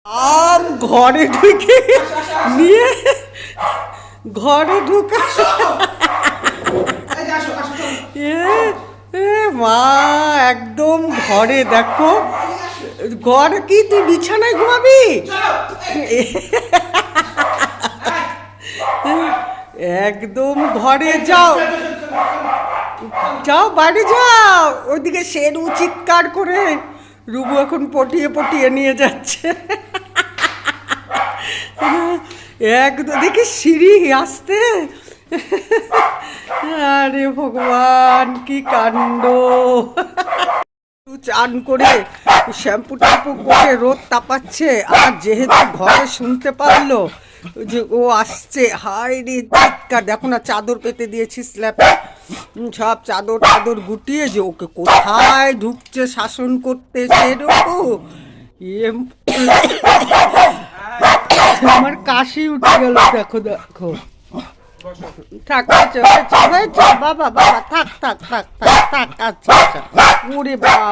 আম ঘরে ঢুকে নিয়ে ঘরে ঢুকে মা একদম ঘরে দেখো ঘরে কি তুই বিছানায় ঘুমাবি একদম ঘরে যাও যাও বাড়ি যাও ওইদিকে শেরু চিৎকার করে রুবু এখন পটিয়ে পটিয়ে নিয়ে যাচ্ছে একদম দেখি সিঁড়ি আসতে আরে ভগবান কি কাণ্ড চান করে শ্যাম্পু ট্যাম্পু করে রোদ তাপাচ্ছে আর যেহেতু ঘরে শুনতে পারলো যে ও আসছে হায় রে চিৎকার দেখো না চাদর পেতে দিয়েছি স্ল্যাপে সব চাদর টাদর গুটিয়ে যে ওকে কোথায় ঢুকছে শাসন করতে সেরকম আমার কাশি উঠে গেল দেখো দেখো থাক হয়েছে বাবা বাবা থাক থাক থাক থাক থাক আচ্ছা আচ্ছা ওরে বাবা